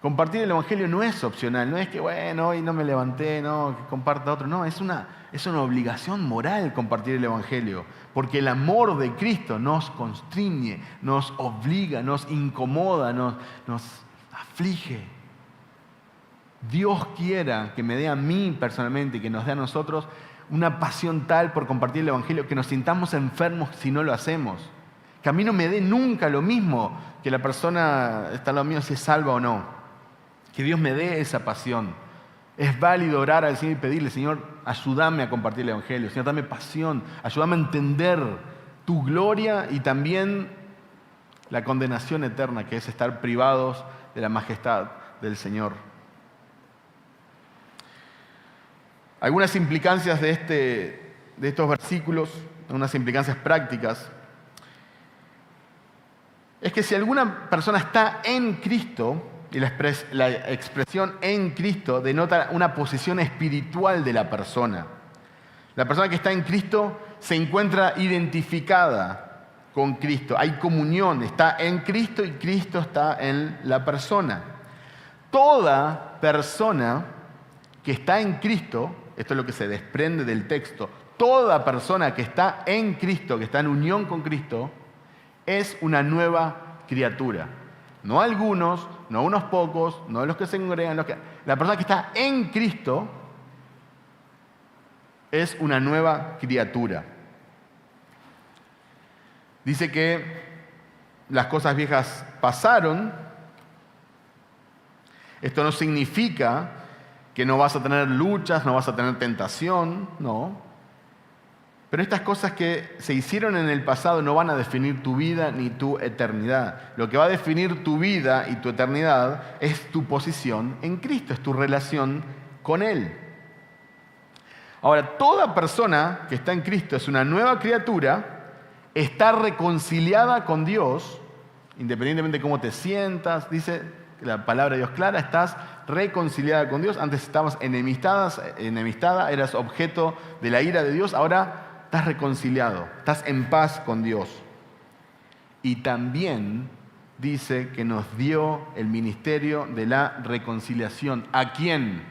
Compartir el Evangelio no es opcional, no es que, bueno, hoy no me levanté, no, que comparta otro. No, es una obligación moral compartir el Evangelio, porque el amor de Cristo nos constriñe, nos obliga, nos incomoda, nos aflige. Dios quiera que me dé a mí personalmente y que nos dé a nosotros una pasión tal por compartir el Evangelio que nos sintamos enfermos si no lo hacemos. Que a mí no me dé nunca lo mismo que la persona está al lado mío si es salva o no. Que Dios me dé esa pasión. Es válido orar al Señor y pedirle, Señor, ayúdame a compartir el Evangelio. Señor, dame pasión. Ayúdame a entender tu gloria y también la condenación eterna que es estar privados de la majestad del Señor. Algunas implicancias de estos versículos, unas implicancias prácticas, es que si alguna persona está en Cristo, y la expresión en Cristo denota una posición espiritual de la persona. La persona que está en Cristo se encuentra identificada con Cristo. Hay comunión, está en Cristo y Cristo está en la persona. Toda persona que está en Cristo, esto es lo que se desprende del texto, toda persona que está en Cristo, que está en unión con Cristo, es una nueva criatura. No algunos, no unos pocos, no los que se congregan. La persona que está en Cristo es una nueva criatura. Dice que las cosas viejas pasaron. Esto no significa que no vas a tener luchas, no vas a tener tentación, no. Pero estas cosas que se hicieron en el pasado no van a definir tu vida ni tu eternidad. Lo que va a definir tu vida y tu eternidad es tu posición en Cristo, es tu relación con Él. Ahora, toda persona que está en Cristo es una nueva criatura, está reconciliada con Dios, independientemente de cómo te sientas, dice la palabra de Dios clara, estás reconciliada con Dios. Antes estabas enemistada, eras objeto de la ira de Dios, ahora estás reconciliado, estás en paz con Dios. Y también dice que nos dio el ministerio de la reconciliación. ¿A quién?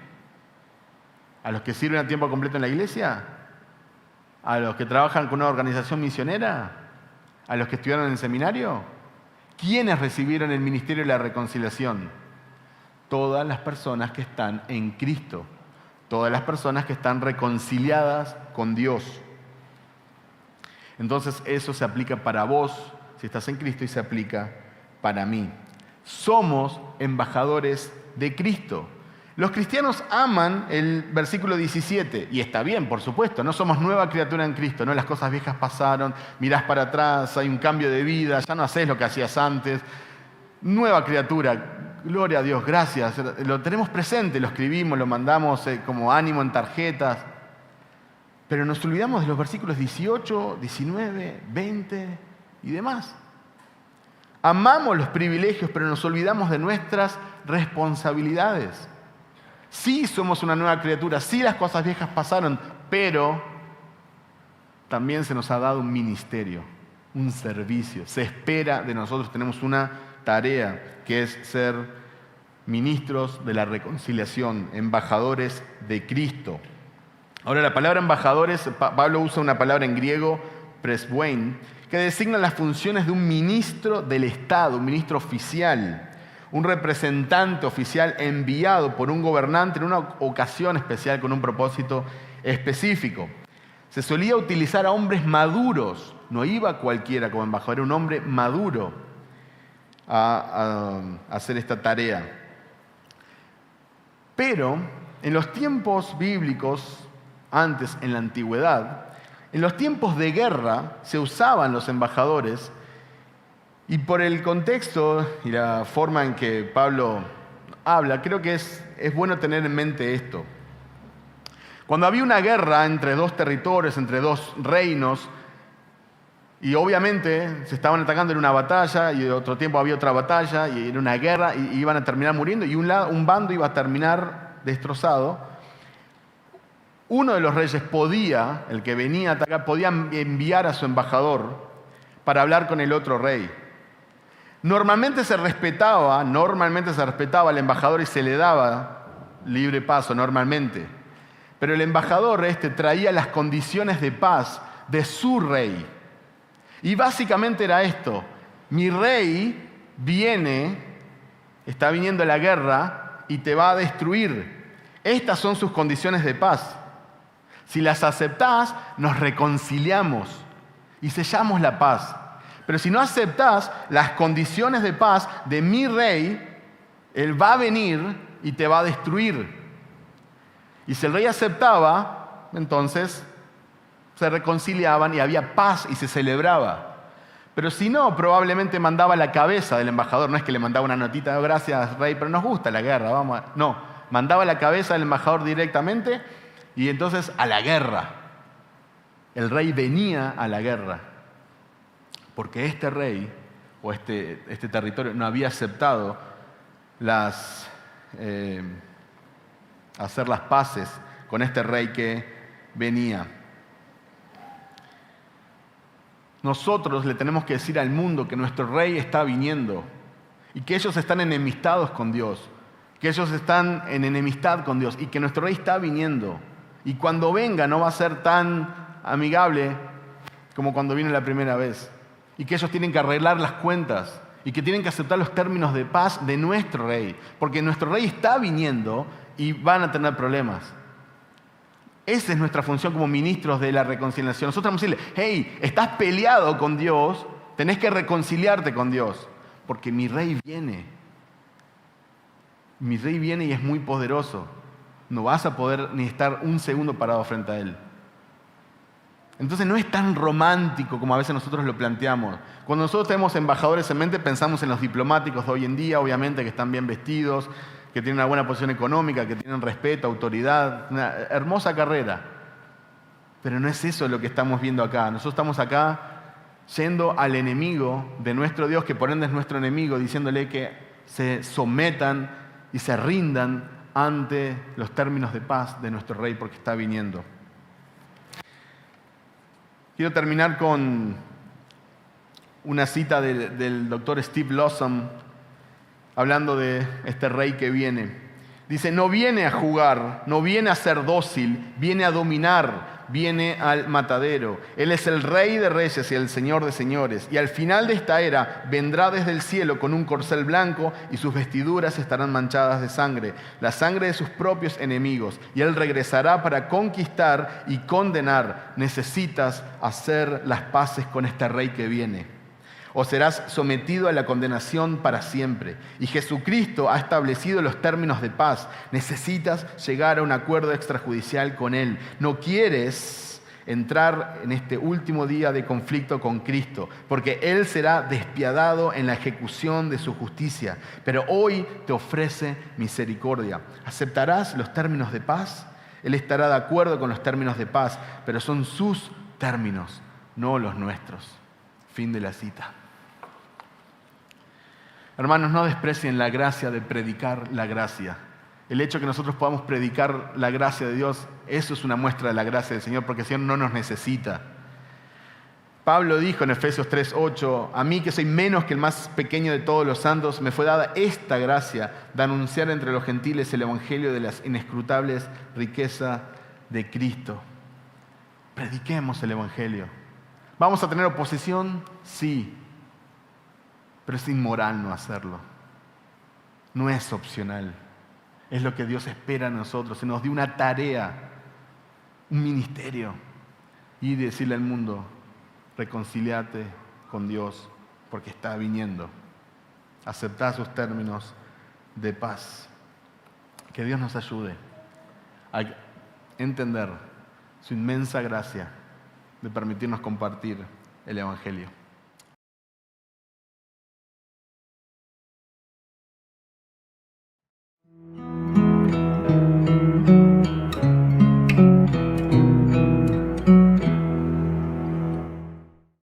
¿A los que sirven a tiempo completo en la iglesia? ¿A los que trabajan con una organización misionera? ¿A los que estudiaron en el seminario? ¿Quiénes recibieron el ministerio de la reconciliación? Todas las personas que están en Cristo. Todas las personas que están reconciliadas con Dios. Entonces eso se aplica para vos, si estás en Cristo, y se aplica para mí. Somos embajadores de Cristo. Los cristianos aman el versículo 17, y está bien, por supuesto, no somos nueva criatura en Cristo, ¿no? Las cosas viejas pasaron, mirás para atrás, hay un cambio de vida, ya no haces lo que hacías antes. Nueva criatura, gloria a Dios, gracias. Lo tenemos presente, lo escribimos, lo mandamos como ánimo en tarjetas. Pero nos olvidamos de los versículos 18, 19, 20 y demás. Amamos los privilegios, pero nos olvidamos de nuestras responsabilidades. Sí somos una nueva criatura, sí las cosas viejas pasaron, pero también se nos ha dado un ministerio, un servicio. Se espera de nosotros, tenemos una tarea que es ser ministros de la reconciliación, embajadores de Cristo. Ahora, la palabra embajadores, Pablo usa una palabra en griego, presbuein, que designa las funciones de un ministro del Estado, un ministro oficial, un representante oficial enviado por un gobernante en una ocasión especial con un propósito específico. Se solía utilizar a hombres maduros, no iba cualquiera como embajador, era un hombre maduro a hacer esta tarea. Pero en los tiempos bíblicos, antes en la antigüedad, en los tiempos de guerra se usaban los embajadores, y por el contexto y la forma en que Pablo habla, creo que es bueno tener en mente esto. Cuando había una guerra entre dos territorios, entre dos reinos, y obviamente se estaban atacando en una batalla, y otro tiempo había otra batalla, y era una guerra, y iban a terminar muriendo, y un bando iba a terminar destrozado. Uno de los reyes el que venía a atacar, podía enviar a su embajador para hablar con el otro rey. Normalmente se respetaba al embajador y se le daba libre paso normalmente. Pero el embajador traía las condiciones de paz de su rey. Y básicamente era esto: mi rey está viniendo la guerra y te va a destruir. Estas son sus condiciones de paz. Si las aceptás, nos reconciliamos y sellamos la paz. Pero si no aceptás las condiciones de paz de mi rey, él va a venir y te va a destruir. Y si el rey aceptaba, entonces se reconciliaban y había paz y se celebraba. Pero si no, probablemente mandaba la cabeza del embajador. No es que le mandaba una notita, "Oh, gracias, rey, pero nos gusta la guerra, vamos a-". No, mandaba la cabeza del embajador directamente y entonces a la guerra. El rey venía a la guerra. Porque este rey, o este territorio, no había aceptado hacer las paces con este rey que venía. Nosotros le tenemos que decir al mundo que nuestro rey está viniendo y que ellos están enemistados con Dios, que ellos están en enemistad con Dios y que nuestro rey está viniendo. Y cuando venga no va a ser tan amigable como cuando vino la primera vez. Y que ellos tienen que arreglar las cuentas y que tienen que aceptar los términos de paz de nuestro rey, porque nuestro rey está viniendo y van a tener problemas. Esa es nuestra función como ministros de la reconciliación. Nosotros vamos a decirle, hey, estás peleado con Dios, tenés que reconciliarte con Dios, porque mi rey viene. Mi rey viene y es muy poderoso. No vas a poder ni estar un segundo parado frente a él. Entonces no es tan romántico como a veces nosotros lo planteamos. Cuando nosotros tenemos embajadores en mente, pensamos en los diplomáticos de hoy en día, obviamente que están bien vestidos, que tienen una buena posición económica, que tienen respeto, autoridad, una hermosa carrera. Pero no es eso lo que estamos viendo acá. Nosotros estamos acá yendo al enemigo de nuestro Dios, que por ende es nuestro enemigo, diciéndole que se sometan y se rindan ante los términos de paz de nuestro rey, porque está viniendo. Quiero terminar con una cita del doctor Steve Lawson, hablando de este rey que viene. Dice, no viene a jugar, no viene a ser dócil, viene a dominar, viene al matadero. Él es el rey de reyes y el señor de señores. Y al final de esta era vendrá desde el cielo con un corcel blanco y sus vestiduras estarán manchadas de sangre, la sangre de sus propios enemigos. Y él regresará para conquistar y condenar. Necesitas hacer las paces con este rey que viene, o serás sometido a la condenación para siempre. Y Jesucristo ha establecido los términos de paz. Necesitas llegar a un acuerdo extrajudicial con Él. No quieres entrar en este último día de conflicto con Cristo, porque Él será despiadado en la ejecución de su justicia. Pero hoy te ofrece misericordia. ¿Aceptarás los términos de paz? Él estará de acuerdo con los términos de paz, pero son sus términos, no los nuestros. Fin de la cita. Hermanos, no desprecien la gracia de predicar la gracia. El hecho de que nosotros podamos predicar la gracia de Dios, eso es una muestra de la gracia del Señor, porque el Señor no nos necesita. Pablo dijo en Efesios 3:8, a mí que soy menos que el más pequeño de todos los santos, me fue dada esta gracia de anunciar entre los gentiles el evangelio de las inescrutables riquezas de Cristo. Prediquemos el evangelio. ¿Vamos a tener oposición? Sí. Pero es inmoral no hacerlo. No es opcional. Es lo que Dios espera de nosotros. Se nos dio una tarea, un ministerio. Y decirle al mundo, reconcíliate con Dios porque está viniendo. Aceptá sus términos de paz. Que Dios nos ayude a entender su inmensa gracia de permitirnos compartir el evangelio.